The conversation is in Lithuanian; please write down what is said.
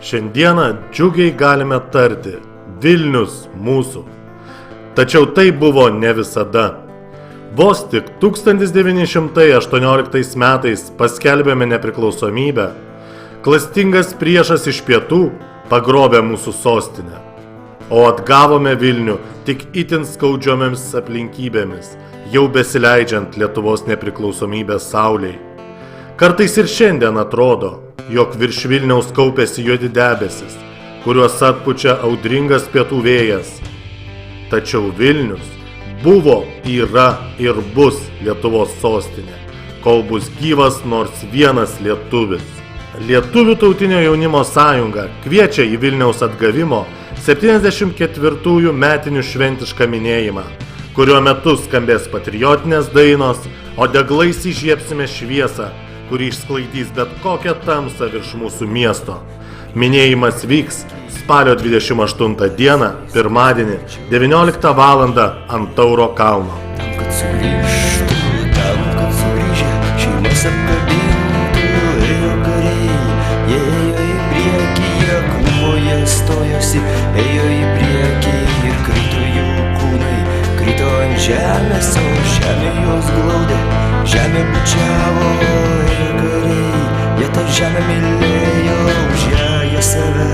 Šiandieną džiugiai galime tarti Vilnius mūsų. Tačiau tai buvo ne visada. Vos tik 1918 metais paskelbėme nepriklausomybę, klastingas priešas iš pietų pagrobė mūsų sostinę, o atgavome Vilnių tik itin skaudžiomis aplinkybėmis, jau besileidžiant Lietuvos nepriklausomybės saulei. Kartais ir šiandien atrodo, jog virš Vilniaus kaupėsi juodi debesis, kuriuos atpučia audringas pietų vėjas. Tačiau Vilnius buvo, yra ir bus Lietuvos sostinė, kol bus gyvas nors vienas lietuvis. Lietuvių tautinio jaunimo sąjunga kviečia į Vilniaus atgavimo 74-ųjų metinių šventišką minėjimą, kurio metu skambės patriotinės dainos, o deglais įžiebsime šviesą, kuri išsklaidys bet kokią tamsą virš mūsų miesto. Minėjimas vyks spalio 28 dieną, pirmadienį, 19 val. Ant Tauro kalno. Tam, kad sugrįžę šeimas apkabintų, ėjo kariai, jie ėjo į priekį, jie krūvoje stojosi, ėjo į priekį ir krito jų kūnai, krito ant žemės, o žemė juos glaudė, žemė bučiavo, ėjo kariai, jie tą žemę mylėjo, už ją jie save